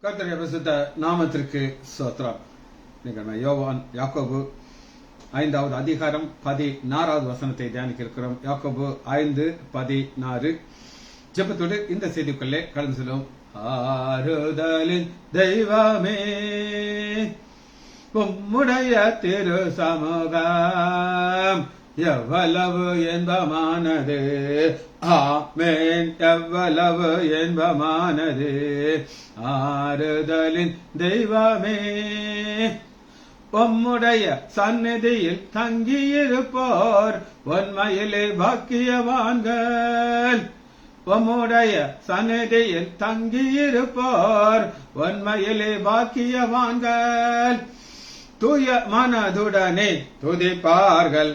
கர்த்தருடைய பரிசுத்த நாமத்திற்கு ஸ்தோத்திரம். நீங்கள் யோவான் யாக்கோபு 5வது அதிகாரம் 16வது வசனத்தை தியானிக்க இருக்கிறோம். யாக்கோபு 5:16. ஜெபத்தோடு இந்த செய்திக்குள்ளே கடந்து செல்லும். ஆறுதலின் தெய்வமே, உம்முடைய திரு சமூகம் எவ்வளவு இன்பமானது. ஆமென், எவ்வளவு இன்பமானது. ஆறுதலின் தெய்வமே, உம்முடைய சந்நிதியில் தங்கியிருப்போர் உண்மையிலே பாக்கியவான்கள். உம்முடைய சந்நிதியில் தங்கியிருப்போர் உண்மையிலே பாக்கியவான்கள். தூய மனதுடனே துதிப்பார்கள்,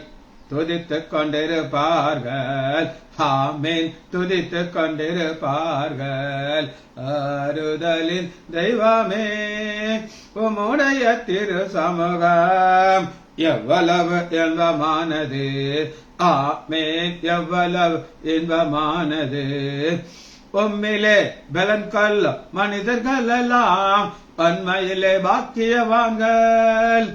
துதித்துக் கொண்டிருப்பார்கள். ஆமென், துதித்துக் கொண்டிருப்பார்கள். ஆறுதலின் தெய்வமே, உம்முடைய திரு சமூகம் எவ்வளவு இன்பமானது. ஆமென், எவ்வளவு இன்பமானது. உம்மிலே பலன் கொள்ள மனிதர்கள் எல்லாம் உண்மையிலே பாக்கியவான்கள்.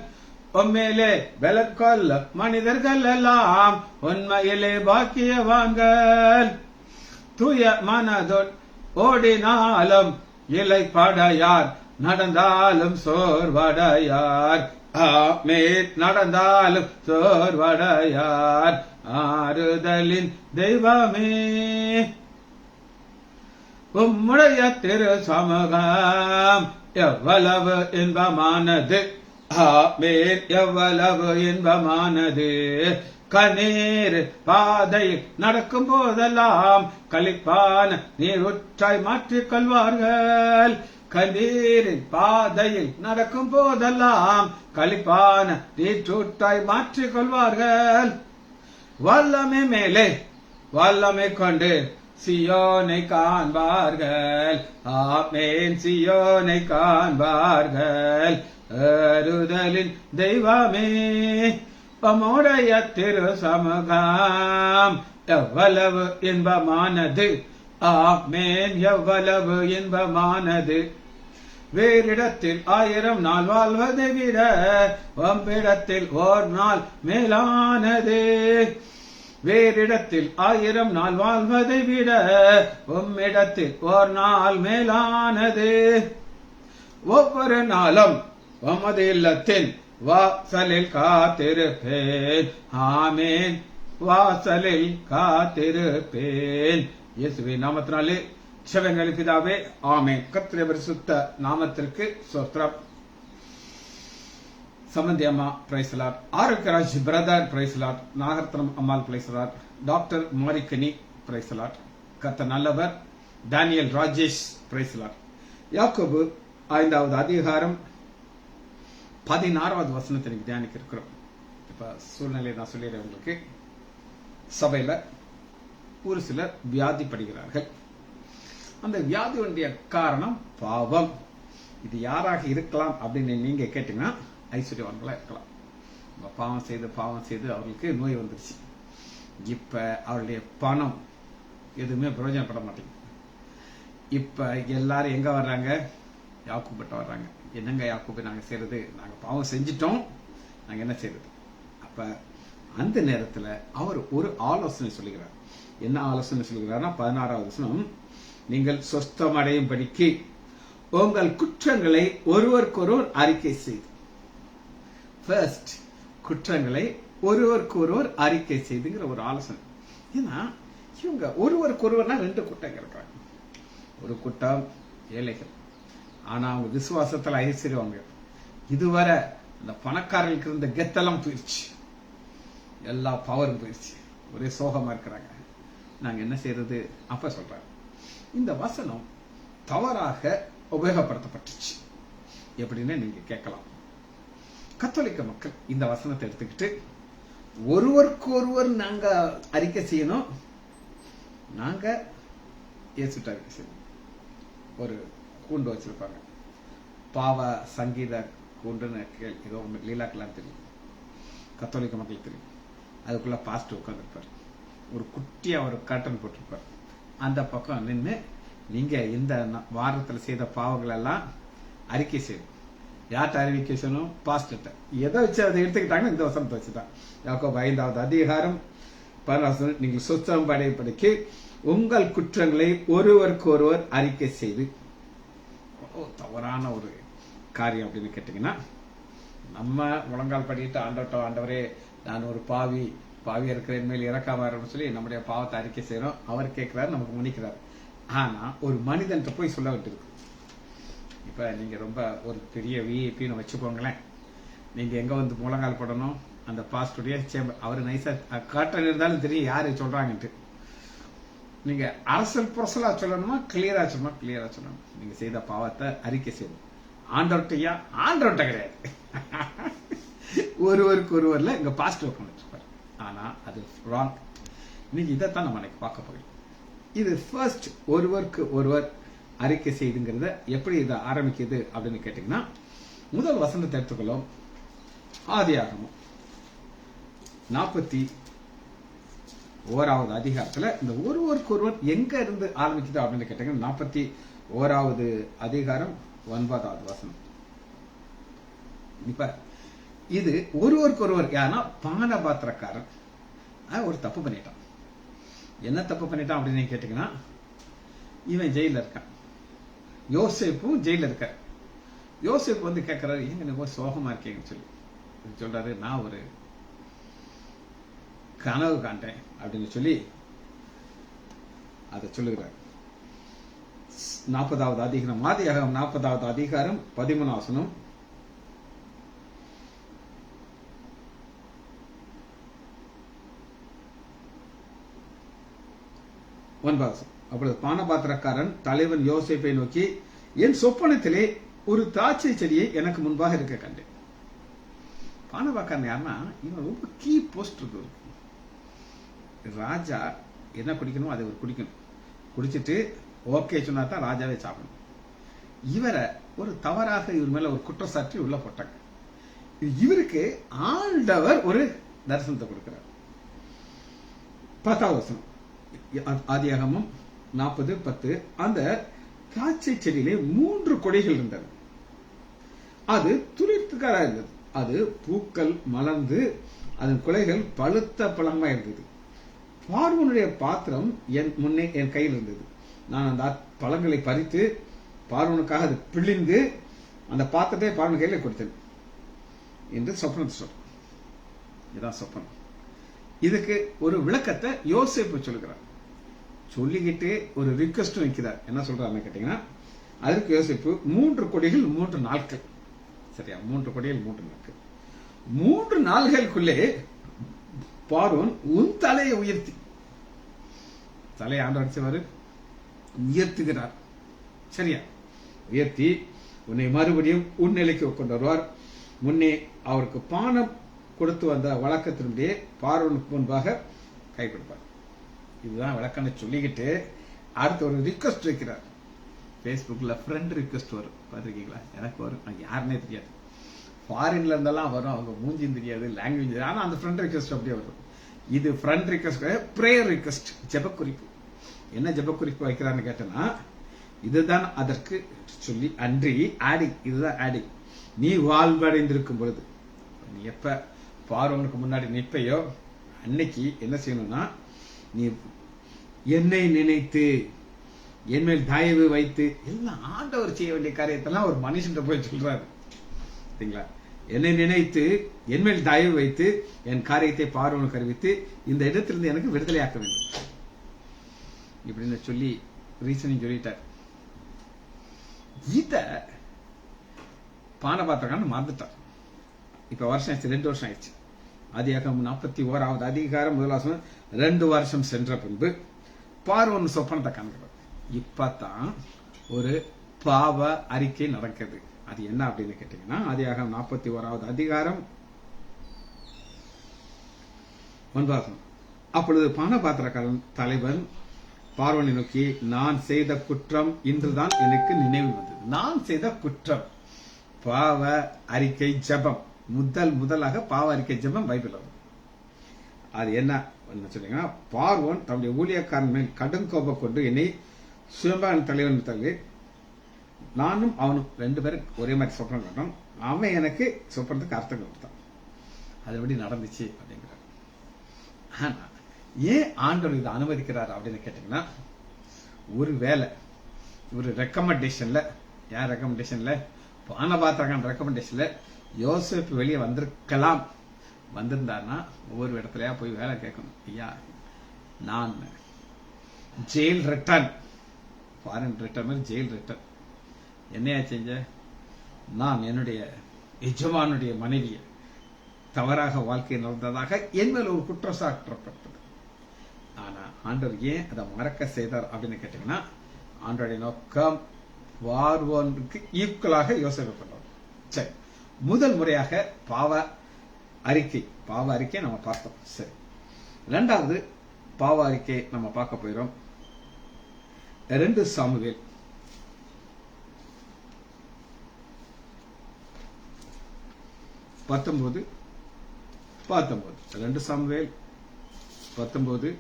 உம்மிலே பலன் கொள்ள மனிதர்கள் எல்லாம் உண்மையிலே பாக்கியவான்கள். தூய மனதோடு ஓடினாலும் இலைப்படையார், நடந்தாலும் சோர்வடையார். ஆமென், நடந்தாலும் சோர்வடையார். ஆறுதலின் தெய்வமே, உம்முடைய திரு சமூகம் எவ்வளவு இன்பமானது. ஆமென், எவ்வளவு இன்பமானது. கண்ணீர் பாதையில் நடக்கும் போதெல்லாம் களிப்பான நீரூற்றாய் மாற்றிக் கொள்வார்கள். கண்ணீரின் பாதையில் நடக்கும் போதெல்லாம் களிப்பான நீரூற்றாய் மாற்றிக் கொள்வார்கள். வல்லமை மேலே வல்லமை கொண்டு சியோனை காண்பார்கள். ஆமென், சியோனை காண்பார்கள். ஆறுதலின் தெய்வமே, உம்முடைய திரு சமூகம் எவ்வளவு இன்பமானது. ஆமென், எவ்வளவு இன்பமானது. வேறிடத்தில் 1000 நாள் வாழ்வதை விட உம்மிடத்தில் ஓர் நாள் மேலானது. வேறிடத்தில் 1000 நாள் வாழ்வதை விட உம்மிடத்தில் ஓர் நாள் மேலானது. ஒவ்வொரு நாளும் உமது இல்லத்தின் வாசலில் காத்திருப்பேன். ஆமென், வாசலில் காத்திருப்பேன். இயேசுவின் நாமத்தினாலே ஜெபங்கள் பிதாவே, ஆமென். கர்த்தருடைய பரிசுத்த நாமத்திற்கு ஸ்தோத்திரம். சம்பந்தி அம்மா praise lord, Arokiyaraj brother praise lord, Nagarathnam Ammal praise lord, doctor Marikani praise lord. கர்த்தர் நல்லவர். Daniel Rajesh praise lord. யாக்கோபு 5வது அதிகாரம் 16வது வசனத்தை நீங்க தியானிக்க இருக்கிறோம். இப்ப சூழ்நிலை நான் சொல்லிடுறேன் உங்களுக்கு. சபையில ஒரு சிலர் வியாதிப்படுகிறார்கள். அந்த வியாதியுடைய காரணம் பாவம். இது யாராக இருக்கலாம் அப்படின்னு நீங்க கேட்டீங்கன்னா ஐஸ்வர்யவான்களா இருக்கலாம். பாவம் செய்து அவர்களுக்கு நோய் வந்துருச்சு. இப்ப அவருடைய பணம் எதுவுமே பிரயோஜனப்பட மாட்டேங்குது. இப்ப எல்லாரும் எங்க வர்றாங்க? யாக்கூபிட்ட வர்றாங்க. என்னங்க யாக்கூபு நாங்க செய்யறது? நாங்க பாவம் செஞ்சிட்டோம், நாங்க என்ன செய்யறது? அப்ப அந்த நேரத்துல அவர் ஒரு ஆலோசனை சொல்லுகிறார். என்ன ஆலோசனை சொல்லுகிறார்னா 16வது வசனம், நீங்கள் சொஸ்தமடையும்படிக்கு உங்கள் குற்றங்களை ஒருவருக்கொருவர் அறிக்கை செய்து. ஃபர்ஸ்ட், குற்றங்களை ஒருவருக்கொருவர் அறிக்கை செய்துங்கிற ஒரு ஆலோசனை. ஏன்னா இவங்க ஒருவருக்கொருவர்னா 2 கூட்டம் இருக்கிறாங்க. ஒரு கூட்டம் ஏழைகள், ஆனா அவங்க விசுவாசத்துல ஐஸ்வர்யவாங்க. இதுவரை அந்த பணக்காரர்களுக்கு இருந்த கெத்தெல்லாம் போயிடுச்சு, எல்லா பவரும் போயிடுச்சு, ஒரே சோகமா இருக்கிறாங்க. நாங்க என்ன செய்யறது? அப்ப சொல்றாங்க. இந்த வசனம் தவறாக உபயோகப்படுத்தப்பட்டுச்சு. எப்படின்னு நீங்க கேட்கலாம். கத்தோலிக்க மக்கள் இந்த வசனத்தை எடுத்துக்கிட்டு ஒருவருக்கு ஒருவர் நாங்க அறிக்கை செய்யணும், நாங்க இயேசுட்ட அறிக்கை செய்யணும். ஒரு கூண்டு வச்சிருப்பாங்க, பாவ சங்கீத கூண்டுன்னு ஏதோ லீலாக்கெல்லாம் தெரியும், கத்தோலிக்க மக்களுக்கு தெரியும். அதுக்குள்ள பாஸ்டர் உட்காந்துருப்பார், ஒரு குட்டியா ஒரு கர்டன் போட்டிருப்பார். அந்த பக்கம் நின்று நீங்க இந்த வாரத்தில் செய்த பாவங்கள் எல்லாம் அறிக்கை செய்யணும். யார்கிட்ட அறிவிக்கை செய்யணும்? பாஸ்டர்ட்ட. எதை வச்சு அதை எடுத்துக்கிட்டாங்கன்னா இந்த வசனத்தை வச்சுதான். யாக்கோபு 5வது அதிகாரம் 16 நீங்கள் சுத்தம் படைப்படிக்கு உங்கள் குற்றங்களை ஒருவருக்கு ஒருவர் அறிக்கை செய்து. தவறான ஒரு காரியம் அப்படின்னு கேட்டீங்கன்னா, நம்ம முழங்கால் படிட்டு ஆண்டவரே நான் ஒரு பாவியா இருக்கிறேன் மேல் இறக்காம சொல்லி நம்முடைய பாவத்தை அறிக்கை செய்யறோம். அவர் கேட்கிறாரு, நமக்கு மன்னிக்கிறார். ஆனா ஒரு மனிதன் போய் சொல்ல வேண்டியிருக்கு. இப்ப நீங்க ரொம்ப ஒரு பெரிய விஐபின்னு வச்சுக்கோங்களேன். நீங்க எங்க வந்து முழங்கால் போடணும்? அந்த பாஸ்டுடைய சேம்பர். அவரு நைசா காட்டன் இருந்தாலும் தெரியும் யாரு சொல்றாங்கன்ட்டு. நீங்க அரசல் புரசலா சொல்லணுமா, கிளியரா சொல்லணும்? கிளியரா சொல்லணும். நீங்க செய்த பாவத்தை அறிக்கை செய்யணும். ஆண்டவர்கிட்ட கிடையாது. ஒருவருக்கு ஒருவர்ல இங்க பாஸ்டர் பண்ணிருப்பாரு. ஆனா அது ராங். இன்னைக்கு இதைத்தான் நம்ம பார்க்க போகிறோம். இது ஃபர்ஸ்ட் ஒருவருக்கு ஒருவர் அறிக்கை செய்துங்கிறத எப்படி இதை ஆரம்பிக்குது அப்படின்னு கேட்டீங்கன்னா, முதல் வசனத்தை எடுத்துக்கொள்ளும். ஆதியாகமம் 41வது அதிகாரத்துல இந்த ஒருவருக்கு ஒருவர் எங்க இருந்து ஆரம்பிக்குது அப்படின்னு கேட்டீங்கன்னா, 41வது அதிகாரம் 9வது வசனம். இப்ப இது ஒருவருக்கு ஒருவர் யாருன்னா, பானபாத்திரக்காரன் ஒரு தப்பு பண்ணிட்டான். என்ன தப்பு பண்ணிட்டான் அப்படின்னு கேட்டீங்கன்னா, இவன் ஜெயில இருக்கான். யோசேப்பும் ஜெயில இருக்க. யோசேப்பு வந்து கேட்கிறாரு, ஏங்க நீங்க சோகமா இருக்கீங்கன்னு சொல்லி சொல்றாரு, நான் ஒரு கனவு காண்டேன் அப்படின்னு சொல்லி அதை சொல்லுகிறார். 40வது அதிகாரம் ஆதியாகமம் 40வது அதிகாரம் 13 வசனம். அப்பொழுது பானபாத்திரக்காரன் தலைவன் யோசேப்பை நோக்கி, என் சொப்பனத்திலே ஒரு திராட்சை செடியை எனக்கு முன்பாக இருக்க கண்டேன். பானபாத்திரக்காரன் யாருன்னா, இவன் ரொம்ப கீ போஸ்ட் இருக்கு. ராஜா என்ன குடிக்கணுமோ அதை ஒரு குடிக்கணும். குடிச்சிட்டு ஓகே சொன்னா தான் ராஜாவே சாப்பிடணும். இவரை ஒரு தவறாக இவர் மேல ஒரு குற்றச்சாட்டு உள்ள போட்டாங்க. இவருக்கு ஆண்டவர் ஒரு தரிசனத்தை கொடுக்கிறார். 10வது வசனம் ஆதியாகமம் 40:10. அந்த திராட்சை செடியிலே 3 கொடிகள் இருந்தது. அது துளிர்த்துக்காரா இருந்தது. அது பூக்கள் மலர்ந்து அதன் குலைகள் பழுத்த பழமா இருந்தது. பார்வோனுடைய பாத்திரம் என் கையில் இருந்தது. நான் அந்த பழங்களை பறித்து பார்வோனுக்காக அது பிழிந்து அந்த பாத்திரத்தை பார்வன் கையில கொடுத்தேன் என்று சொப்பனத்தை சொல்ற. இதுதான் சொப்பனம். இதுக்கு ஒரு விளக்கத்தை யோசேப்பு சொல்லுகிறார். சொல்லிக்கிட்டு ஒரு ரிக்வெஸ்ட் வைக்கிறார். என்ன சொல்றாருன்னு கேட்டீங்கன்னா, அதற்கு யோசேப்பு 3 கொடிகள் 3 நாட்கள். சரியா? 3 கொடிகள் 3 நாட்கள். 3 நாள்களுக்குள்ளே பார்வோன் உன் தலையை உயர்த்தி, தலையை ஆண்டவர் உயர்த்துகிறார். சரியா? உயர்த்தி உன்னை மறுபடியும் உன் நிலைக்கு கொண்டு வருவார். முன்னே அவருக்கு பானம் கொடுத்து வந்த வழக்கத்தினுடைய பார்வனுக்கு முன்பாக கை கொடுப்பார். இதுதான் விளக்கம்னு சொல்லிக்கிட்டு அடுத்து ஒரு ரிக்வெஸ்ட் வைக்கிறார். பேஸ்புக்ல ஃப்ரெண்ட் ரிக்வெஸ்ட் வரும், பார்த்துருக்கீங்களா? எனக்கு வரும். எனக்கு யாருன்னே தெரியாது. ஃபாரின்ல இருந்தெல்லாம் வரும், அவங்க மூஞ்சியும் தெரியாது, லாங்குவேஜ். ஆனா அந்த ஃப்ரெண்ட் ரிக்வெஸ்ட் அப்படியே வரும். இது ஃப்ரெண்ட் ரிக்வெஸ்ட், பிரேயர் ரிக்வெஸ்ட், ஜெபக்குறிப்பு. என்ன ஜெபக்குறிப்பு வைக்கிறான்னு கேட்டேன்னா, இதுதான் அதற்கு சொல்லி அன்றி ஆடிங். இதுதான் ஆடிங். நீ வாழ்வடைந்திருக்கும் பொழுது, நீ எப்ப பார்வனுக்கு முன்னாடி நிற்பையோ அன்னைக்கு என்ன செய்யணும்னா, நீ என்னை நினைத்து என் மேல் தயவு வைத்து, எல்லாம் ஆண்டவர் செய்ய வேண்டிய காரியத்தெல்லாம் ஒரு மனுஷன் போய் சொல்றாரு. சரிங்களா? என்னை நினைத்து என் மேல் தயவு வைத்து என் காரியத்தை பார்வனுக்கு அறிவித்து இந்த இடத்திலிருந்து எனக்கு விடுதலையாக்க வேண்டும் இப்படின்னு சொல்லி ரீசனிங் சொல்லிட்டார். இத பானபாத்திரக்காரன் மறந்துட்டார். இப்ப வருஷம் ஆயிடுச்சு, 2 வருஷம் ஆயிடுச்சு. ஆதியாகமம் 41வது அதிகாரம் 1 வசனம். 2 வருஷம் சென்ற பின்பு பார்வோன் சொப்பனத்தை காண்கிறார். இப்பதான் ஒரு பாவ அறிக்கை நடக்குது. அது என்ன அப்படின்னு கேட்டீங்கன்னா, ஆதியாகமம் 41வது அதிகாரம் 9 வசனம். அப்பொழுது பானபாத்திரக்காரன் தலைவன் பார்வனை நோக்கி, நான் செய்த குற்றம் இன்றுதான் எனக்கு நினைவு வந்தது. நான் செய்த குற்றம், பாவ அறிக்கை ஜெபம். முதலாக பாவ அறிக்கை ஜெபம் பைபிள் வரும். அது என்ன சொன்னீங்கன்னா, பார்வோன் தன்னுடைய ஊழியக்காரன் மேல் கடும் கோபம் கொண்டு என்னை சுயம்பான் தலைவன் தள்ளி நானும் அவனும் 2 பேரும் ஒரே மாதிரி சொப்பனம் கண்டோம். அவன் எனக்கு சொப்பனத்துக்கு அர்த்தம் கொடுத்தான். அதுபடி நடந்துச்சு அப்படிங்கிறார். ஆனா ஏன் ஆண்டவர் இதை அனுமதிக்கிறார் அப்படின்னு கேட்டீங்கன்னா, ஒரு வேலை ஒரு ரெக்கமெண்டேஷன்ல, யார் ரெக்கமெண்டேஷன்ல, பானபாத்திரகான் ரெக்கமெண்டேஷன்ல யோசேப்பு வெளியே வந்திருக்கலாம். வந்திருந்தாருன்னா ஒவ்வொரு இடத்துலயா போய் வேலை கேட்கணும். ஐயா, நான் ஜெயில் ரிட்டர்ன், ஃபாரின் ரிட்டர்ன் மாதிரி ஜெயில் ரிட்டர்ன், என்னையா செஞ்ச? நான் என்னுடைய எஜமானுடைய மனைவியை தவறாக வாழ்க்கை நடந்ததாக என் மேல் ஒரு குற்றம் சாட்டப்பட்டது. ஆனா ஆண்டவர் ஏன் அதை மறக்க செய்தார் அப்படின்னு கேட்டீங்கன்னா, ஆண்டவருடைய நோக்கம் பார்வோனுக்கு ஈக்குவலாக யோசனை பண்ணார். சரி, முதல் முறையாக பாவ அறிக்கை நம்ம பார்த்தோம். சரி, 2வது பாவ அறிக்கை நம்ம பார்க்க போயிடும். 2 சாமுவேல் 19 2 சாமுவேல் 19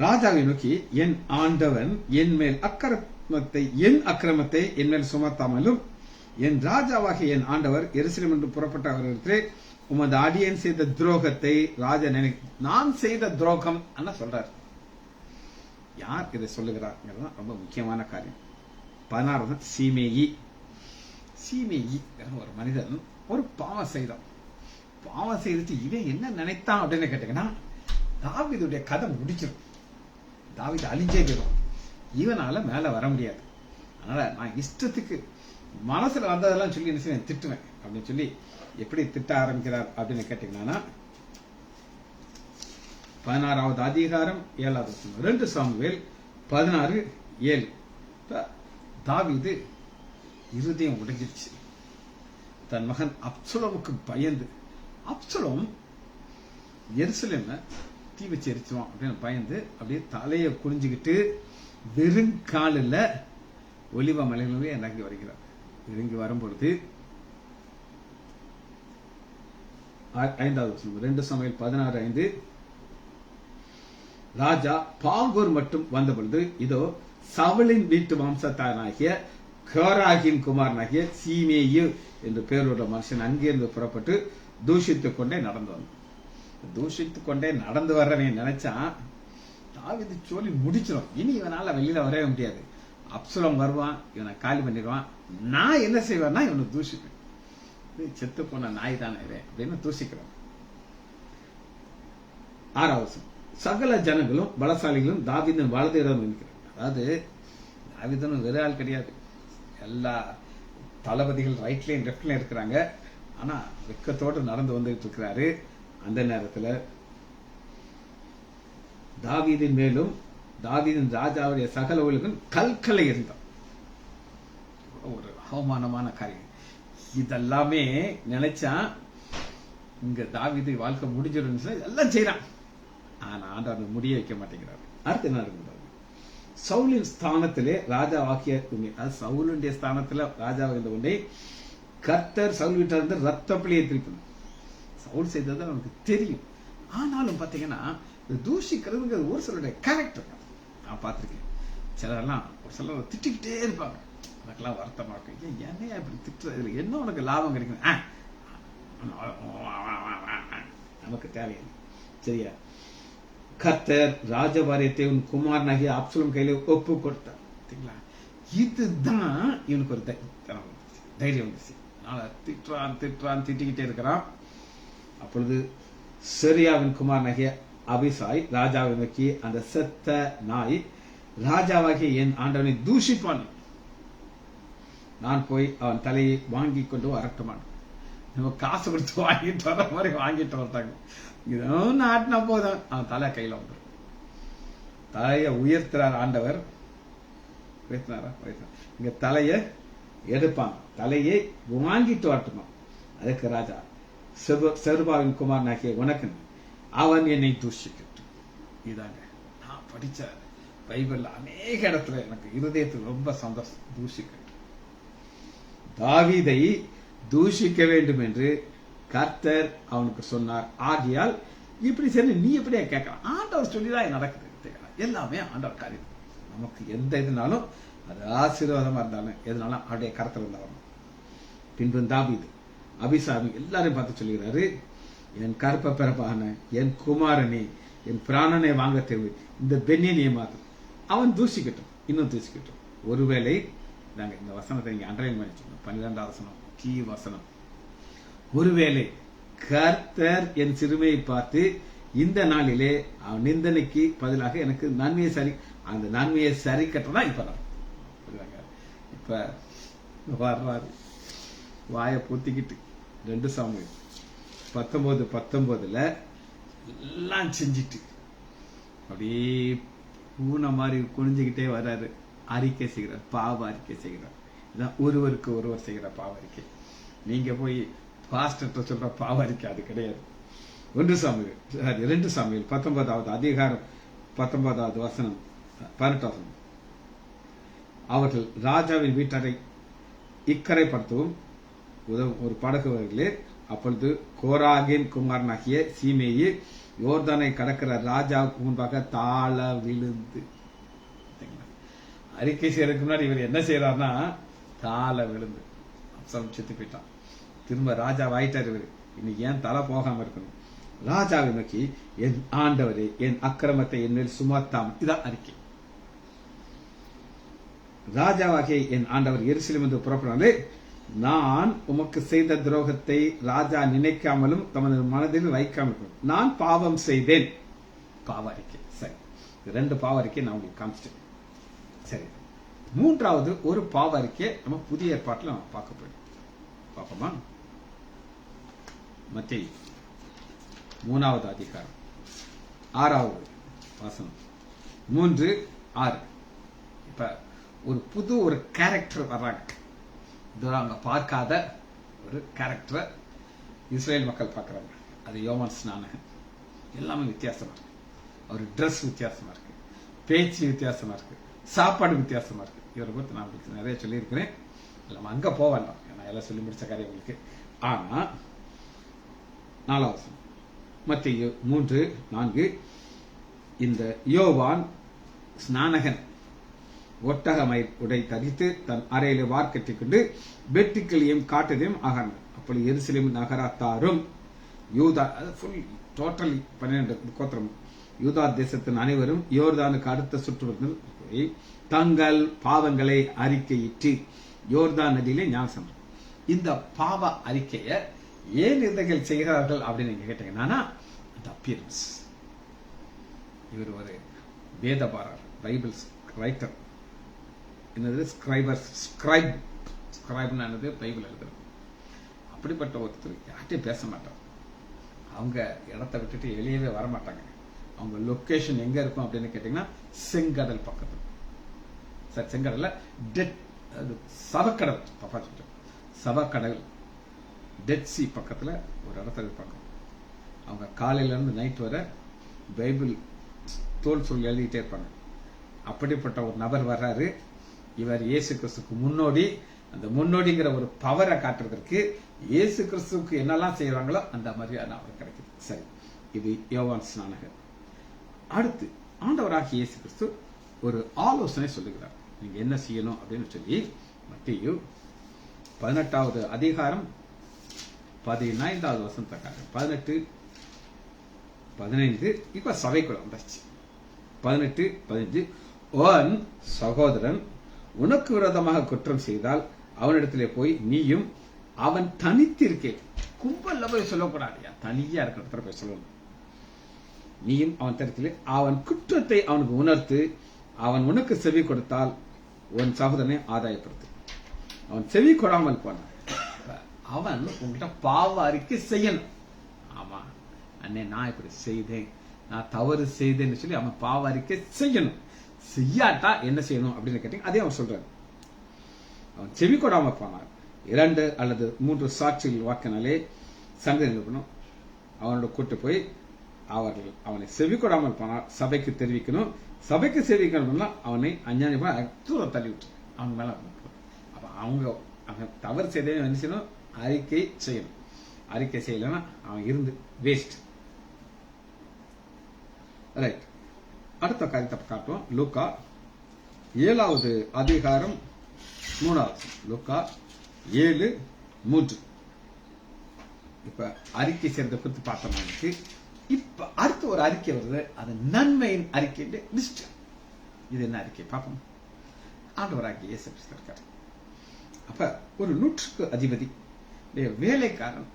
ராஜாவை நோக்கி, என் ஆண்டவன் என் அக்கிரமத்தை என் மேல் சுமத்தாமலும் என் ராஜாவாகிய என் ஆண்டவர் எருசலேம் என்று புறப்பட்ட அவரிடத்திலே உமது அடியேன் செய்த துரோகத்தை ராஜா நான் செய்த துரோகம் சொல்றார். யார் இதை சொல்லுகிறார்? ரொம்ப முக்கியமான காரியம். 16 சீமேயி ஒரு மனிதன் ஒரு பாவம் செய்தான். பாவம் செய்துட்டு இவன் என்ன நினைத்தான் அப்படின்னு கேட்டீங்கன்னா, தாவீதுடைய கதை முடிச்சிடும், தாவீது அழிஞ்சே போயிடும், இவனால மேல வர முடியாது. அதனால நான் இஷ்டத்துக்கு மனசுல வந்ததெல்லாம் சொல்லி என்ன செய்வேன், திட்டுவேன் அப்படின்னு சொல்லி எப்படி திட்ட ஆரம்பிக்கிறார் அப்படின்னு கேட்டீங்கன்னா, 16வது அதிகாரம் 7வது வசனம். 2 சாமுவேல் 16:7. தாவீது இருதயம் உடைஞ்சிருச்சு. தன் மகன் அப்சலோமுக்கு பயந்து, அப்சலோம் எருசலேமை தீ வச்சு எரிச்சுவான் அப்படின்னு பயந்து அப்படியே தலையை குனிஞ்சுக்கிட்டு வெறுங்காலில் ஒலிவ மலையிலே இறங்கி வருகிறார். இறங்கி வரும்பொழுது 5வது வசனம். 2 சாமுவேல் 16:5. ராஜா பாகூர் மட்டும் வந்த பொழுது, இதோ சவுலின் வீட்டு வம்சத்தானாகிய கோராகின் குமாரனாகிய சீமேயு என்று பேருள்ள மனுஷன் அங்கிருந்து புறப்பட்டு தூஷித்துக் கொண்டே நடந்து வந்தான். தூஷித்துக் கொண்டே நடந்து வர்றவன் நினைச்சான், தாவீது சொல்லி முடிச்சிடும், இனி இவனால வெளியில வரவே முடியாது, அப்சலோம் வருவான், இவனை காலி பண்ணிடுவான், நான் என்ன செய்வேன்னா இவனை தூஷிப்பேன், செத்து போன நாய் தானே அப்படின்னு தூஷிக்கிறான். 6வது சகல ஜனங்களும் பலசாலிகளும் தாவீதின் வலது இடம் இருக்கிறார். அதாவது தாவீதுன்னு வெறும் ஆள் கிடையாது, எல்லா தளபதிகள் ரைட்லயும் லெப்ட்லயும் இருக்கிறாங்க. ஆனா வெக்கத்தோடு நடந்து வந்துட்டு இருக்கிறாரு. அந்த நேரத்தில் தாவீதின் மேலும் தாவீதின் ராஜாவுடைய சகல ஊழியர்களும் கல்களை இருந்தான். ஒரு அவமானமான காரியம். இதெல்லாமே நினைச்சா இங்க தாவீது வாழ்க்கை முடிஞ்சிடும் எல்லாம் செய்யறான். ஆனா ஆண்டவர் முடிய வைக்க மாட்டேங்கிறார். அடுத்து என்ன இருக்கு? சவுலின் ஸ்தானத்திலே ராஜாவாக்கிய, சவுலுடைய ஸ்தானத்துல ராஜாவாக இருந்த கொண்டே கர்த்தர் சவுல் வீட்டில இருந்து ரத்த பிள்ளையை திருப்பணும். சவுல் செய்தது அவனுக்கு தெரியும். ஆனாலும் பாத்தீங்கன்னா தூஷிக்கிறது ஒரு சிலருடைய கேரக்டர் நான் பார்த்திருக்கேன். சிலரெல்லாம் ஒரு சிலர் திட்டிக்கிட்டே இருப்பாங்க. எனக்கெல்லாம் வருத்தமா இருக்கு, என்னையா இப்படி திட்டுறது, என்ன உனக்கு லாபம் கிடைக்கும், நமக்கு தேவையில்லை. சரியா? கர்த்தர் ராஜபாரியத்தை உன் குமாரனாகிய அப்சலோம் கையில ஒப்பு கொடுத்தார். இதுதான் இவனுக்கு ஒரு தைரியம் வந்துச்சு. திட்டிக்கிட்டே இருக்கிறான். அப்பொழுது செரியாவின் குமாரனாகிய அபிசாய் ராஜாவை நோக்கி, அந்த செத்த நாய் ராஜாவாகிய என் ஆண்டவனை தூஷிப்பான், நான் போய் அவன் தலையை வாங்கி கொண்டு வரட்டுமான். நம்ம காசு கொடுத்து வாங்கிட்டு வர மாதிரி வாங்கிட்டு வரட்டாங்க. இதுவும் நாட்டினா போதும், அவன் தலை கையில வந்துடும். தலையை உயர்த்துறார் ஆண்டவர். உயர்த்தினாரா? இங்க தலைய எடுப்பான், தலையை வாங்கிட்டு வரட்டுமா. அதுக்கு ராஜா, செருபாவின் குமாரனாகிய உனக்கு அவன் என்னை தூஷிக்கட்டும். இதாங்க நான் படிச்ச பைபிள்ல அநேக இடத்துல எனக்கு இருதயத்துக்கு ரொம்ப சந்தோஷம். தூஷிக்கட்டும், தாவீதை தூஷிக்க வேண்டும் என்று கர்த்தர் அவனுக்கு சொன்னார். ஆகியால் இப்படி சரி நீ எப்படியா கேட்கலாம், ஆண்டவர் சொல்லிதான் நடக்குது. எல்லாமே ஆண்டவர் காரியம். நமக்கு எந்த இதுனாலும் அது ஆசீர்வாதமா இருந்தாலும் எதுனாலும் அவருடைய கரத்தில் இருந்தா வரணும். பின்பு தாவீது அபிசாமி எல்லாரையும் பார்த்து சொல்லுகிறாரு, என் கருப்ப பிறப்பான என் குமாரனே, என் பிராணனை வாங்க தேவை, இந்த பென்னியை மாத்து. அவன் தூசிக்கட்டும், இன்னும் தூசிக்கட்டும். ஒருவேளை நாங்க இந்த வசனத்தை நீங்க அண்டர்லைன் பண்ணி சொல்லணும். 12ஆம் வசனம் கீ வசனம். ஒருவேளை கர்த்தர் என் சிறுமையை பார்த்து இந்த நாளிலே அவன் நிந்தனைக்கு பதிலாக எனக்கு நன்மையை சரி, அந்த நன்மையை சரி கட்டதான் இப்ப இப்ப வர்றாரு வாயை பூத்திக்கிட்டு 2 சாமுவேல் 19:19 எல்லாம் செஞ்சிட்டு அப்படியே பூனை மாதிரி குனிஞ்சுக்கிட்டே வர்றாரு. அறிக்கை செய்கிறார், பாவ அறிக்கை செய்கிறார். இதான் ஒருவருக்கு ஒருவர் செய்கிற பாவ அறிக்கை. நீங்க போய் பாஸ்டர் சொல்ற பாவ அறிக்கை அது கிடையாது. 2 சாமுவேல் 19வது அதிகாரம் 19வது வசனம் 18வது வசனம். அவர்கள் ராஜாவின் வீட்டாரை இக்கரைப்படுத்தவும் ஒரு படகு வருகளே. அப்பொழுது கோராகின் குமாரனாகிய சீமேயி யோர்தானை கடக்கிற ராஜாவுக்கு முன்பாக தாழ விழுந்து, அறிக்கை செய்யறதுக்கு முன்னாடி இவர் என்ன செய்யறாருன்னா தாழ விழுந்து செத்து போயிட்டான். திரும்ப ராஜா ஆயிட்டார் இவர். இன்னைக்கு ஏன் தலை போகாம இருக்கணும்? ராஜாவை நோக்கி, என் ஆண்டவரே, என் அக்கிரமத்தை என்னில் சுமத்தாம். இதான் அறிக்கை. ராஜாவாகிய என் ஆண்டவர் எருசலேம் என்று புறப்படாலே, நான் உமக்கு செய்த துரோகத்தை ராஜா நினைக்காமலும் தமது மனதில் வைக்காமலும் நான் பாவம் செய்தேன். பாவ அறிக்கை. சரி, 2 பாவ அறிக்கை நான் உங்களுக்கு காமிச்சிட்டேன். சரி, 3வது ஒரு பாவ அறிக்கையை நம்ம புதிய ஏற்பாட்டில் நம்ம பார்க்க போயிடும். பார்ப்போமா? மத்தேயு 3வது அதிகாரம் 6வது வசனம் 3:6. இப்ப ஒரு கேரக்டர் வர்றாங்க. அவங்க பார்க்காத ஒரு கேரக்டரை இஸ்ரேல் மக்கள் பார்க்கறாங்க. அது யோவான் ஸ்நானகன். எல்லாமே வித்தியாசமா இருக்கு. அவர் ட்ரெஸ் வித்தியாசமா இருக்கு, பேச்சு வித்தியாசமா இருக்கு, சாப்பாடு வித்தியாசமா இருக்கு. இவரை பொறுத்து நான் உங்களுக்கு நிறைய சொல்லியிருக்கிறேன். நம்ம அங்க போக வேண்டாம், நான் எல்லாம் சொல்லி முடிச்ச காரியங்களுக்கு. ஆனா 4வது மத்தேயு 3:4. இந்த யோவான் ஸ்நானகன் ஒட்டகமயிர் உடை தரித்து தன் அறையில வார்க்கட்டி கொண்டு வெட்டுக்கிளியும் காட்டதையும் ஆகார். அப்படி எருசலேம் நகரத்தாரும் யூதா டோட்டல் 12 கோத்திரம் யூதா தேசத்தின் அனைவரும் யோர்தானுக்கு அடுத்த சுற்றுவதில் போய் தங்கள் பாவங்களை அறிக்கையிட்டு யோர்தான் நதியிலே ஞானம். இந்த பாவ அறிக்கையை ஏன் இவர்கள் செய்கிறார்கள் அப்படின்னு நீங்க கேட்டீங்கன்னா, அந்த அப்பியரன்ஸ். இவர் ஒரு வேதபாரர், பைபிள் ரைட்டர். என்னது ஸ்கிரைப்னு பைபிள் எழுதுறது. அப்படிப்பட்ட ஒருத்தர் யார்கிட்டையும் பேச மாட்டார். அவங்க இடத்த விட்டுட்டு வெளியவே வரமாட்டாங்க. அவங்க லொக்கேஷன் எங்க இருக்கும் அப்படின்னு கேட்டீங்கன்னா, செங்கடல் பக்கத்துல. சார், செங்கடல்ல சவக்கடல், தப்பா சொல்லிட்டோம், சவக்கடல் டெட் சி பக்கத்துல ஒரு இடத்துல இருப்பாங்க. அவங்க காலையில இருந்து நைட் வரை பைபிள் தோல் சொல்லி எழுதிட்டே இருப்பாங்க. அப்படிப்பட்ட ஒரு நபர் வர்றாரு. இவர் இயேசு கிறிஸ்துக்கு முன்னோடி. அந்த முன்னோடிங்கிற ஒரு பவரை காட்டுறதுக்கு இயேசு கிறிஸ்துக்கு என்னெல்லாம் செய்யறாங்களோ அந்த மாதிரியான அவர் கிடைக்குது. சரி, இது யோவான் ஸ்நானகர். அடுத்து ஆண்டவராகிய இயேசு கிறிஸ்து ஒரு ஆலோசனை சொல்லுகிறார். நீங்க என்ன செய்யணும் அப்படின்னு சொல்லி மத்தேயு 18வது அதிகாரம் 15வது வசனத்தை 18-15. இப்ப சபைக்குள்ள வந்தாச்சு. 18-15. உன் சகோதரன் உனக்கு விரோதமாக குற்றம் செய்தால் அவனிடத்திலே போய் நீயும் அவன் தனித்திருக்கே, கும்பல்ல போய் சொல்லக்கூடாது, தனியா இருக்கிற போய் சொல்லணும். நீயும் அவன் தனித்திலே அவன் குற்றத்தை அவனுக்கு உணர்த்து, அவன் உனக்கு செவி கொடுத்தால் உன் சகோதரனை ஆதாயப்படுத்து. அவன் செவி கொடாமல் போனான். அவன் உங்ககிட்ட பாவ அறிக்கை செய்யணும். ஆமா அண்ணே, நான் இப்படி செய்தேன், நான் தவறு செய்தேன்னு சொல்லி அவன் பாவ அறிக்கை செய்யணும். செய்யாட்டா என்ன செய்யணும் அப்படின்னு கேட்டீங்க, அதே அவன் சொல்றாரு. அவன் செவி கொடாம போனார். 2 அல்லது 3 சாட்சிகள் வாக்கினாலே சண்டை நிறுவனம். அவனோட கூட்டு போய் அவனை செவி கொடாமல் போனார் சபைக்கு தெரிவிக்கணும். சபைக்கு தெரிவிக்கணும்னா அவனை அஞ்ஞானியமா தூரம் தள்ளி விட்டு அவங்க மேல. அப்ப அவன் தவறு செய்தே என்ன செய்யணும்? அறிக்கை செய்யணும். அறிக்கை செய்யலன்னா அவன் இருந்து வேஸ்ட். ரைட், அடுத்த காரியத்தை காட்டுவோம். லூக்கா 7வது அதிகாரம் 3வது லூக்கா 7:3. இப்ப அறிக்கை செய்யறதை குறித்து பார்த்தோம்னா இப்ப அடுத்த ஒரு அறிக்கை வருது, அது நன்மையின் அறிக்கை லிஸ்ட். இது என்ன அறிக்கை பார்ப்போம். ஆண்டவராகிய இயேசு கிறிஸ்து இருக்கார். அப்ப ஒரு 100க்கு அதிபதி வேலைக்காரன்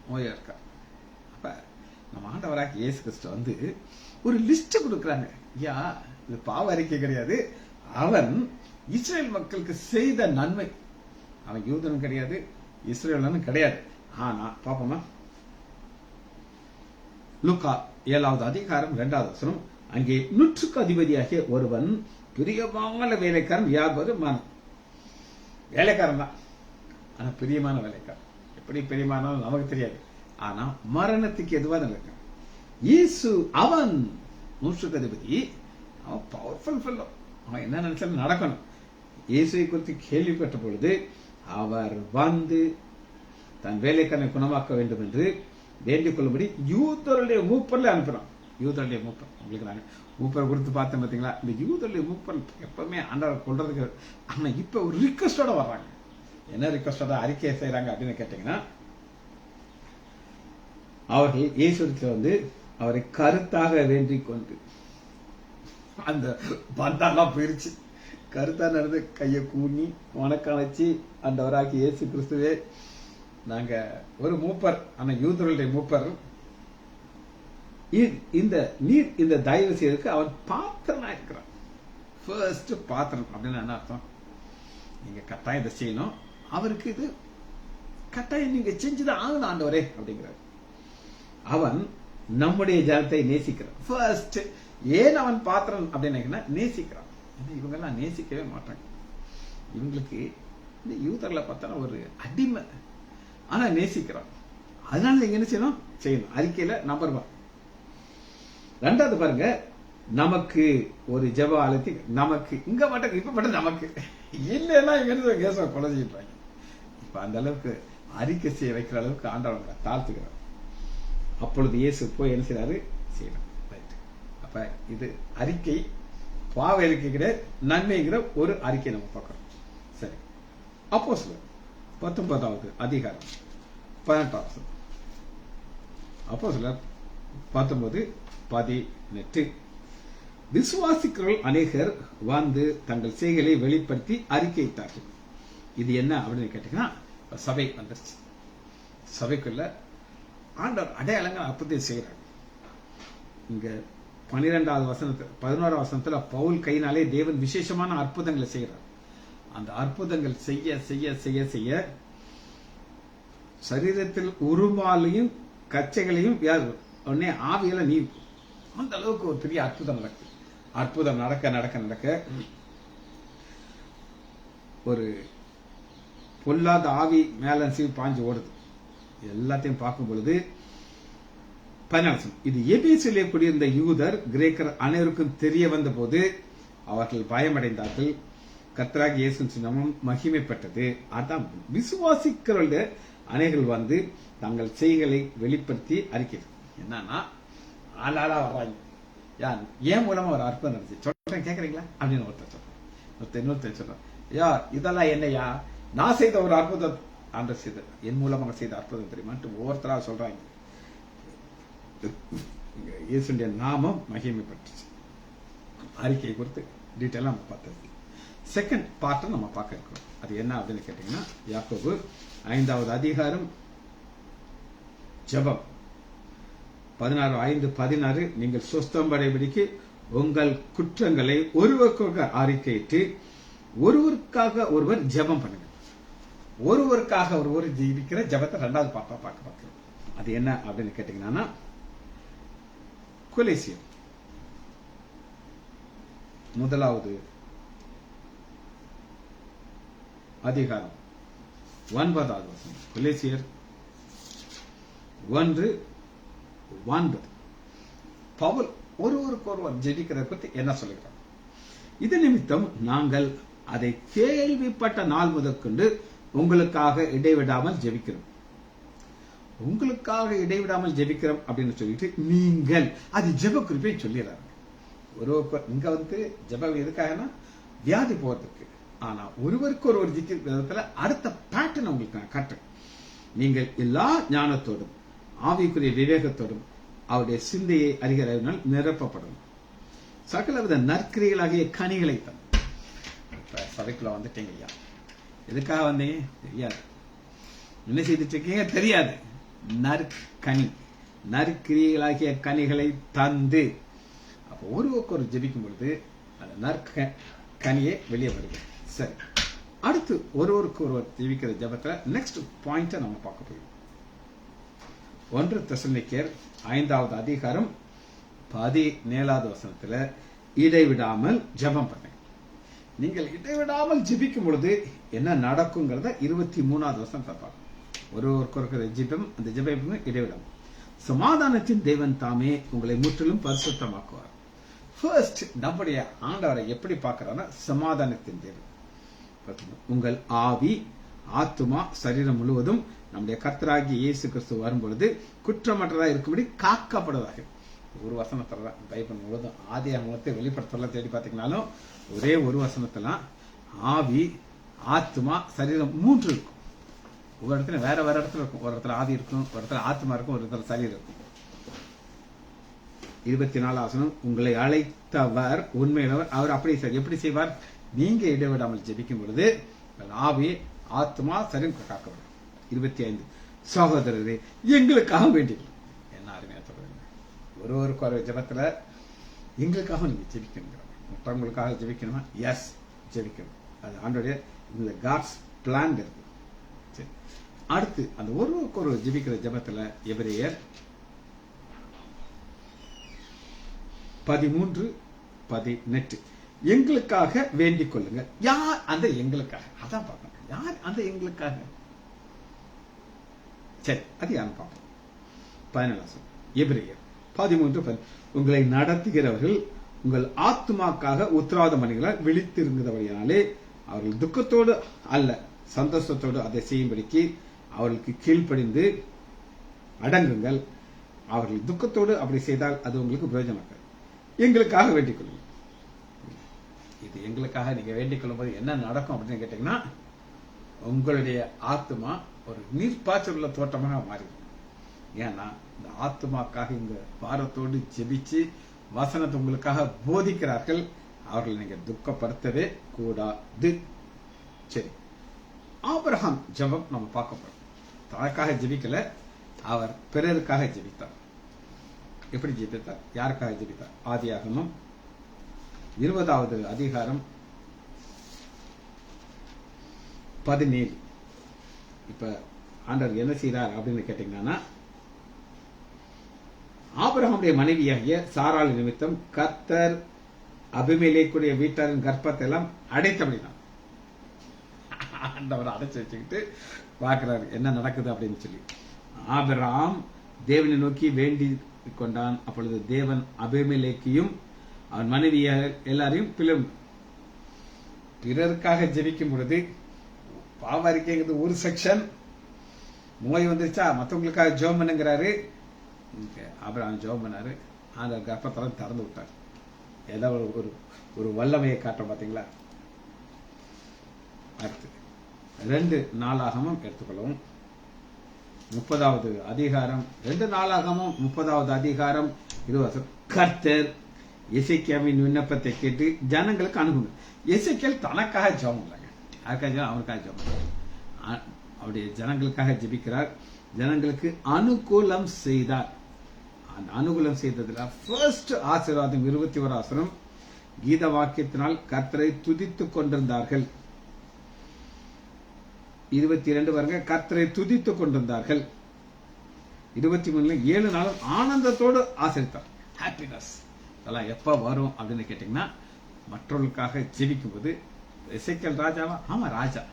நோயா இருக்கார். அப்ப நம்ம ஆண்டவராகிய இயேசு கிறிஸ்து ஒரு லிஸ்ட் கொடுக்குறாங்க. ஐயா, இது பாவ அறிக்கை கிடையாது, அவன் இஸ்ரேல் மக்களுக்கு செய்த நன்மை. அவன் யூதனும் கிடையாது, இஸ்ரேலனும் கிடையாது. ஆனா பாப்போமா, லூக்கா 7வது அதிகாரம் 2வது வசனம். அங்கே 100க்கு அதிபதியாகிய ஒருவன் பிரியமான வேலைக்காரன் வியாபாரம் வேலைக்காரன் தான், ஆனா பிரியமான வேலைக்காரன். எப்படி பிரியமான நமக்கு தெரியாது, ஆனா மரணத்துக்கு எதுவாக இருக்க இயேசு அவன் 100க்கு அதிபதி. அவன் பவர்ஃபுல் ஃபெல்லோ, அவன் என்ன நினைச்சாலும் நடக்கணும். இயேசுவை குறித்து கேள்விப்பட்ட பொழுது அவர் தன் வேலைக்காரனை குணமாக்க வேண்டும் என்று வேண்டிக் கொள்ளும்படி யூதருடைய மூப்பர்ல அனுப்புறான். யூதருடைய மூப்பர், உங்களுக்கு நாங்க மூப்பரை குறித்து பார்த்தேன் பார்த்தீங்களா. இந்த யூதருடைய மூப்பர் எப்பவுமே ஆண்டவர் கொள்றதுக்கு, ஆனா இப்ப ஒரு ரிக்வஸ்டோட வர்றாங்க. என்ன ரிக்வஸ்டோட அறிக்கை செய்யறாங்க அப்படின்னு கேட்டீங்கன்னா, அவர்கள் இயேசுவிடத்தில் அவரை கருத்தாக வேண்டிக் கொண்டு, அந்த பந்தாலாம் போயிருச்சு, கருத்தா நடந்து கையை கூணி வணக்கம் வச்சு, ஆண்டவராகிய இயேசு கிறிஸ்துவே, நாங்க ஒரு மூப்பர், ஆனா யூதருடைய மூப்பர், இந்த தயவு செய்யறதுக்கு அவன் பாத்திரனா இருக்கிறான். ஃபர்ஸ்ட் பாத்திரம் அப்படின்னு என்ன அர்த்தம்? நீங்க கட்டாயம் இதை செய்யணும், அவருக்கு இது கட்டாயம் நீங்க செஞ்சுதான் ஆகணும் ஆண்டவரே அப்படிங்கிறார். அவன் நம்முடைய ஜனத்தை நேசிக்கிறான். ஃபர்ஸ்ட் ஏன் அவன் பாத்திரம் அப்படின்னு நேசிக்கிறான். இவங்க எல்லாம் நேசிக்கவே மாட்டாங்க. இவங்களுக்கு இந்த யூதர்ல பார்த்தா ஒரு அடிமை, ஆனா நேசிக்கிறான். அதனால நீங்க என்ன செய்யணும் அறிக்கையில நம்பர் 1. 2வது பாருங்க, நமக்கு ஒரு ஜெப ஆலயத்தை, நமக்கு இங்க மட்டும் இப்ப மட்டும் நமக்கு இல்லைன்னா இங்க கேச கொலை செய்யறாங்க. இப்ப அந்த அளவுக்கு அறிக்கை செய்ய வைக்கிற அளவுக்கு ஆண்டவங்களை தாழ்த்துக்கிறார். அப்பொழுது இயேசு போய் என்ன செய்யறாரு செய்யறாரு. அப்ப இது அறிக்கை, பாவ அறிக்கைங்கிற நன்மைங்கிற ஒரு அறிக்கை நம்ம பார்க்கிறோம். சரி, அப்போஸ்தலர் 19வது அதிகாரம் 18வது. அப்போஸ்தலர் 19:18. விசுவாசிக்கிறவர்கள் அநேகர் தங்கள் செய்களை வெளிப்படுத்தி அறிக்கையிட்டார்கள். இது என்ன அப்படின்னு கேட்டீங்கன்னா, சபை வந்துருச்சு. சபைக்குள்ள ஆண்டவர் அடையாளங்கள் அற்புதத்தை செய்யறாங்க. இங்க 12வது வசனத்துல 11வது வசனத்துல பவுல் கையினாலே தேவன் விசேஷமான அற்புதங்களை செய்யறார். அந்த அற்புதங்கள் செய்ய செய்ய செய்ய செய்ய சரீரத்தில் உருமாலையும் கச்சைகளையும் உடனே ஆவியில நீ அந்த அளவுக்கு ஒரு பெரிய அற்புதம் நடக்குது. அற்புதம் நடக்க நடக்க நடக்க ஒரு பொல்லாத ஆவி மேல பாஞ்சு ஓடுது. எல்லாத்தையும் பார்க்கும் பொழுது 14 இது எபேசிலே குடியிருந்த யூதர் கிரேக்கர் அனைவருக்கும் தெரிய வந்த போது அவர்கள் பயமடைந்தார்கள். கர்த்தராகிய இயேசுவின் நாமம் மகிமைப்பட்டது. அதான் விசுவாசிக்கிறவர்கள் அனைவர்கள் தங்கள் செய்களை வெளிப்படுத்தி அறிக்கிறது. என்னன்னா ஆளாளா வர்றாங்க. யார் ஏன் மூலமா ஒரு அற்புதம் நடந்துச்சு சொல்றேன் கேக்குறீங்களா அப்படின்னு ஒருத்தர் சொல்றேன். இன்னொருத்தர் சொல்றேன், யா இதெல்லாம் என்னையா நான் செய்த ஒரு அற்புதம், ஆண்டவர் செய்த என் மூலமாக செய்த அற்புதம் தெரியுமான்ட்டு ஒவ்வொருத்தரா சொல்றாங்க. இயேசுடைய நாமம் மகிமைப்பட்டுச்சு. அறிக்கையை குறித்து டீட்டெயிலா நம்ம பார்த்தது. செகண்ட் பார்ட் நம்ம பார்க்க இருக்கிறோம். அது என்ன அப்படின்னு கேட்டீங்கன்னா, யாக்கோபு 5வது அதிகாரம் ஜெபம் 16:5-16. நீங்கள் சுஸ்தம்படைபடிக்கு உங்கள் குற்றங்களை ஒருவருக்காக அறிக்கையிட்டு ஒருவருக்காக ஒருவர் ஜெபம் பண்ணுங்க. ஒருவருக்காக ஒருவர் ஜீவிக்கிற ஜெபத்தை 2வது பார்ட்டா பார்க்கிறோம். அது என்ன அப்படின்னு கேட்டீங்கன்னா, கொலேசியர் 1வது அதிகாரம் 9வது வசனம். கொலேசியர் 1:9. பவுல் ஒருவருக்கு ஒருவர் ஜெபிக்கிறத பற்றி என்ன சொல்லுகிறார்? இது நிமித்தம் நாங்கள் அதை கேள்விப்பட்ட நாள் முதற்கொண்டு உங்களுக்காக இடைவிடாமல் ஜெபிக்கிறோம். உங்களுக்காக இடைவிடாமல் ஜெபிக்கிறோம் அப்படின்னு சொல்லிட்டு நீங்கள் அது ஜெப குறிப்பை சொல்லிடுறாங்க. ஒரு இங்க ஜெபம் எதுக்காகனா வியாதி போறதுக்கு. ஆனா ஒருவருக்கு ஒருவர் ஜெயிக்கிற விதத்துல அடுத்த பேட்டர்ன் உங்களுக்கு நான் காட்டுறேன். நீங்கள் எல்லா ஞானத்தோடும் ஆவிக்குரிய விவேகத்தோடும் அவருடைய சிந்தையை அறிகிறதினால் நிரப்பப்படணும். சகலவித நற்கிரிகளாகிய கனிகளை தான். சபைக்குள்ள வந்துட்டீங்க ஐயா, எதுக்காக வந்தீங்க தெரியாது, என்ன செய்துட்டு இருக்கீங்க தெரியாது. நற்கனி, நற்கிரிகளாகிய கனிகளை தந்து, அப்போ ஒருவருக்கு ஒரு ஜெபிக்கும் பொழுது அந்த கனியே வெளியே வருது. சரி, அடுத்து ஒருவருக்கு ஒருவர் ஜெபிக்கிற ஜெபத்துல நெக்ஸ்ட் பாயிண்ட் நம்ம பார்க்க போகிறோம். 1 தெசலோனிக்கேயர் 5வது அதிகாரம் 17வது வசனத்துல இடைவிடாமல் ஜெபம் பண்ணுங்க. நீங்கள் இடைவிடாமல் ஜெபிக்கும் பொழுது என்ன நடக்குங்கிறத 23வது வசனத்தை பார்க்கணும். ஒருவருக்கு இருக்கிற ஜெபம், அந்த ஜெபம் இடைவிடாமல். சமாதானத்தின் தேவன் தாமே உங்களை முற்றிலும் பரிசுத்தமாக்குவார். ஃபர்ஸ்ட் நம்முடைய ஆண்டவரை எப்படி பார்க்கிறார்னா சமாதானத்தின் தேவன். உங்கள் ஆவி, ஆத்துமா, சரீரம் முழுவதும் நம்முடைய கர்த்தராகிய இயேசு கிறிஸ்து வரும்பொழுது குற்றமற்றதாக இருக்கும்படி காக்கப்படுவதாக. ஒரு வசனத்துல பைபிள் முழுவதும் ஆதியாகமத்தை வெளிப்படுத்தல தேடி பார்த்தீங்கன்னாலும் ஒரே ஒரு வசனத்துல ஆவி, ஆத்துமா, சரீரம் 3 இருக்கும். ஒரு இடத்துல வேற வேற இடத்துல இருக்கும். ஒரு இடத்துல ஆவி இருக்கும், ஒரு இடத்துல ஆத்மா இருக்கும், ஒரு இடத்துல சரீரம் இருக்கும். 24 வசனம், உங்களை அழைத்தவர் உண்மையிலவர், அவர் அப்படி எப்படி செய்வார்? நீங்க இடைவிடாமல் ஜெபிக்கும் பொழுது ஆவி, ஆத்மா, சரீரம் காக்கப்படும். 25, சகோதரரே எங்களுக்காக வேண்டியது. என்ன அருமையா சொல்றீங்க. ஒருவருக்கு ஒரு ஜெபத்துல எங்களுக்காக நீங்க ஜெபிக்கணும். மற்றவங்களுக்காக ஜெபிக்கணுமா? எஸ், ஜெபிக்கணும். அது ஆண்டோடைய இந்த காட்ஸ் பிளான் இருக்கு. சரி, அடுத்து அந்த ஒருவருக்கு ஒரு ஜெபிக்கிற ஜெபத்துல எபிரேயர் 13:18 எங்களுக்காக வேண்டிக் கொள்ளுங்க. யார் அந்த எங்களுக்காக? அதான் பார்க்கணும். யார் அந்த எங்களுக்காக? சரி, அது யாரும் பார்ப்போம். 17 எபிரேயர் 13:10 உங்களை நடத்துகிறவர்கள் உங்கள் ஆத்மாக்காக உத்தரவாதம் பண்ணுகிறார். விழித்திருந்தபடியாலே அவர்கள் துக்கத்தோடு அல்ல சந்தோஷத்தோடு அதை செய்யும்படிக்கு அவர்களுக்கு கீழ்ப்படிந்து அடங்குங்கள். அவர்கள் துக்கத்தோடு அப்படி செய்தால் அது உங்களுக்கு பிரயோஜனமாக. எங்களுக்காக வேண்டிக் கொள்ளுங்கள். இது எங்களுக்காக நீங்க வேண்டிக் கொள்ளும் போது என்ன நடக்கும் அப்படின்னு கேட்டீங்கன்னா, உங்களுடைய ஆத்மா ஒரு நீர்ப்பாய்ச்சல் உள்ள தோட்டமாக மாறிடும். ஏன்னா இந்த ஆத்மாக்காக இங்க பாரத்தோடு ஜெபிச்சு வசனத்தை உங்களுக்காக போதிக்கிறார்கள். அவர்களை நீங்க துக்கப்படுத்தவே கூடாது. சரி, ஆபிரகாம் ஜெபம் நம்ம பார்க்க போறோம். தனக்காக ஜெபிக்கல, அவர் பிறருக்காக ஜெபித்தார். எப்படி ஜெபித்தார்? யாருக்காக ஜெபித்தார்? ஆதியாகமம் 20வது அதிகாரம் 17. இப்ப ஆண்டவர் என்ன செய்தார் அப்படின்னு கேட்டீங்கன்னா, ஆபிரகாமுடைய மனைவியாகிய சாராள் நிமித்தம் கர்த்தர் அபிமெலேக்குடைய வீட்டாரின் கர்ப்பத்தை எல்லாம் அடைத்தபடினார். ஆண்டவர் அடைச்சு வச்சுக்கிட்டு பார்க்கிறாரு என்ன நடக்குது அப்படின்னு சொல்லி. ஆபிரகாம் தேவனை நோக்கி வேண்டி கொண்டான். அப்பொழுது தேவன் அபிமெலேக்கையும் அவன் மனைவியார் எல்லாரையும் பிறருக்காக ஜெபிக்கும் பொழுது பாவ அறிக்கைங்கிறது ஒரு செக்ஷன். நோய் வந்துருச்சா மற்றவங்களுக்காக ஜெபம் பண்ணுங்கிறாரு. ஆபிரகாம் ஜெபம் பண்ணாரு. அந்த கர்ப்பத்தெல்லாம் திறந்து விட்டார். ஏதாவது ஒரு வல்லமையை காட்டுறோம் பாத்தீங்களா. அடுத்து 2 நாளாகமும் எடுத்துக்கொள்ளவும். 30வது அதிகாரம் 2 நாளாகமும் 30வது அதிகாரம் 20. கர்த்தர் எசேக்கியாவின் விண்ணப்பத்தை கேட்டு ஜனங்களுக்கு அனுப்புங்க. எசேக்கியேல் தனக்காக ஜெபம் இல்லைங்க, யாருக்காக? அவனுக்காக ஜெபம். அவருடைய ஜனங்களுக்காக ஜெபிக்கிறார். ஜனங்களுக்கு அனுகூலம் செய்தார். அந்த அனுகூலம் செய்ததுல ஃபர்ஸ்ட் ஆசீர்வாதம் 21 கீத வாக்கியத்தினால் கர்த்தரை துதித்துக் கொண்டிருந்தார்கள். 22 பாருங்க, கர்த்தரை துதித்துக் கொண்டிருந்தார்கள். 23 7 நாளும் ஆனந்தத்தோடு ஆசரித்தார். ஹாப்பினஸ். அதெல்லாம் எப்ப வரும் அப்படின்னு கேட்டீங்கன்னா, மற்றவர்களுக்காக ஜெபிக்கும் போது. எசேக்கியேல் ராஜாவா? ஆமா ராஜா.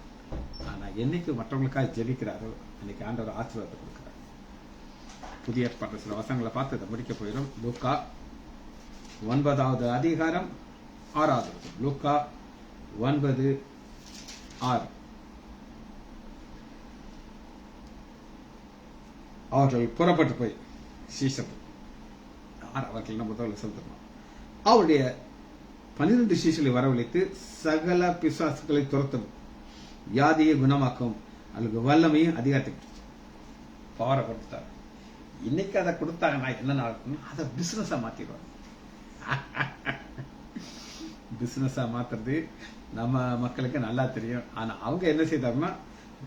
ஆனா என்னைக்கு மற்றவங்களுக்காக ஜெபிக்கிறாரோ அன்னைக்கு ஆண்டவர் ஆசீர்வாதத்தை கொடுக்கிறார். புதிய ஏற்பாட்டு சில வசனங்களை பார்த்து அதை முடிக்க போயிடும். லூக்கா 9வது அதிகாரம் 6வது. லூக்கா 9:6. அவர்கள் புறப்பட்டு போய் சீசர் அவர்கள் முதல்ல செலுத்தணும். அவருடைய 12 சீஷர்களை வரவழைத்து சகல பிசாசுகளை துரத்தும், வியாதியை குணமாக்கும், அதுக்கு வல்லமையும் அதிகாரத்தை பவரை கொடுத்தார். இன்னைக்கு அதை கொடுத்தாங்கன்னா என்ன நடக்கும்? அதை பிசினஸா மாத்திடுவாங்க. பிசினஸா மாத்துறது நம்ம மக்களுக்கு நல்லா தெரியும். ஆனா அவங்க என்ன செய்தாங்கன்னா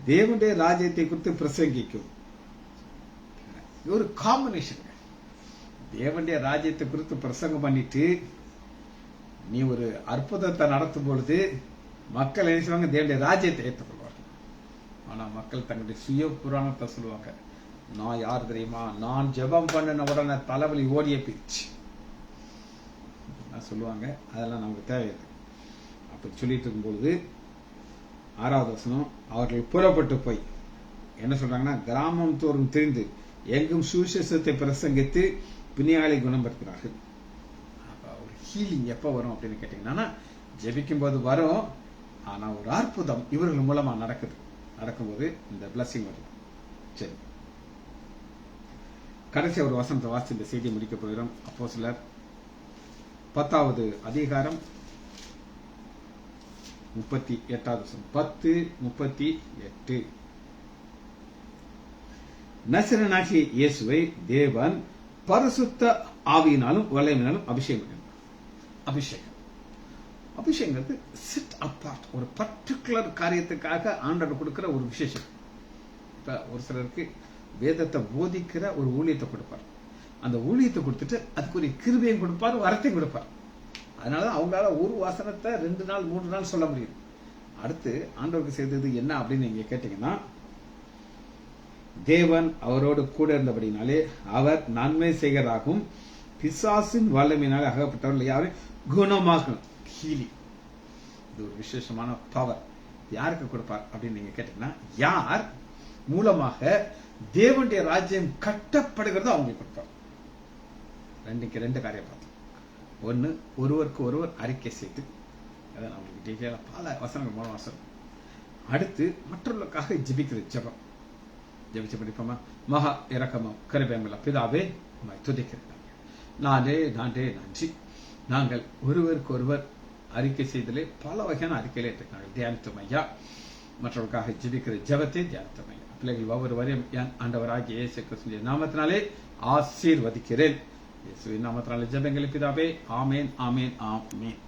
தேவனுடைய ராஜ்யத்தை குறித்து பிரசங்கிக்கும். ஒரு காம்பினேஷன். தேவனுடைய ராஜ்யத்தை குறித்து பிரசங்கம் பண்ணிட்டு நீ ஒரு அற்புதத்தை நடத்தும் பொழுது மக்கள் என்ன செய்வாங்க? தேவனுடைய ராஜ்யத்தை ஏற்றுக்கொள்வார்கள். ஆனா மக்கள் தங்களுடைய சுய புராணத்தை சொல்லுவாங்க. நான் யார் தெரியுமா? நான் ஜெபம் பண்ணின உடனே தலைவலி ஓடிய போயிடுச்சு சொல்லுவாங்க. அதெல்லாம் நமக்கு தேவையில்லை. அப்படி சொல்லிட்டு இருக்கும்பொழுது 6வது வசனம், அவர்கள் புறப்பட்டு போய் என்ன சொல்றாங்கன்னா, கிராமம் தோறும் திரிந்து எங்கும் சுவிசேஷத்தை பிரசங்கித்து பிணியாளை குணப்படுத்தினார்கள். ஒரு ஹீலிங் எப்ப வரும் அப்படின்னு கேட்டீங்கன்னா, ஜெபிக்கும் போது வரும். ஆனா ஒரு அற்புதம் இவர்கள் மூலமா நடக்கும்போது இந்த பிளஸிங் வரும். சரி, கடைசி ஒரு வசனத்தை வாசித்து இந்த செய்தியை முடிக்க போகிறோம். அப்போஸ்தலர் 10வது அதிகாரம் 38வது வசனம். 10:38. நசரேயனாகிய இயேசுவை தேவன் பரிசுத்த ஆவியினாலும் வல்லமையினாலும் அபிஷேகங்கிறது சிட் அப்பார்ட், ஒரு பர்டிகுலர் காரியத்துக்காக ஆண்டவர் கொடுக்கிற ஒரு விசேஷம். இப்ப ஒரு சிலருக்கு வேதத்தை போதிக்கிற ஒரு ஊழியத்தை கொடுப்பார். அந்த ஊழியத்தை கொடுத்துட்டு அதுக்கு ஒரு கிருபையும் கொடுப்பார், வரத்தையும் கொடுப்பார். அதனாலதான் அவங்களால ஒரு வசனத்தை 2 நாள் 3 நாள் சொல்ல முடியும். அடுத்து ஆண்டவருக்கு செய்தது என்ன அப்படின்னு நீங்க கேட்டீங்கன்னா, தேவன் அவரோடு கூட இருந்தபடினாலே அவர் நன்மை செய்கிறதாகவும் பிசாசின் வல்லமையினாலே அகப்பட்டவர்கள் யாரும் குணமாகும். ஹீலிங் இது ஒரு விசேஷமான பவர். யாருக்கு கொடுப்பார் அப்படின்னு நீங்க கேட்டீங்கன்னா, யார் மூலமாக தேவனுடைய ராஜ்யம் கட்டப்படுகிறதோ அவங்களுக்கு கொடுப்பார். 2 காரியம் பார்த்தோம். ஒன்னு, ஒருவருக்கு ஒருவர் அறிக்கை செய்து, அதை நம்மளுக்கு டீட்டெயிலா பல வசனங்கள் மூலம் வசனம். அடுத்து மற்றவர்களுக்காக ஜெபிக்கிற ஜெபம். ஜெபிச்சு படிப்போமா? மகா இரக்கமும் கிருபையுமுள்ள பிதாவே, உம்மை துதிக்கிறேன். நானே நன்றி. நாங்கள் ஒருவருக்கு ஒருவர் அறிக்கை செய்தலே பல வகையான அறிக்கையிலே நாங்கள் தியானித்தோம் ஐயா. மற்றவர்களுக்காக ஜெபிக்கிற ஜெபத்தை தியானித்தோம் ஐயா. பிள்ளைகள் ஒவ்வொருவரையும் ஆண்டவராகிய இயேசு கிறிஸ்துவின் நாமத்தினாலே ஆசீர்வதிக்கிறேன். இயேசுவின் நாமத்தினாலே ஜெபங்களை பிதாவே. ஆமேன், ஆமேன், ஆமேன்.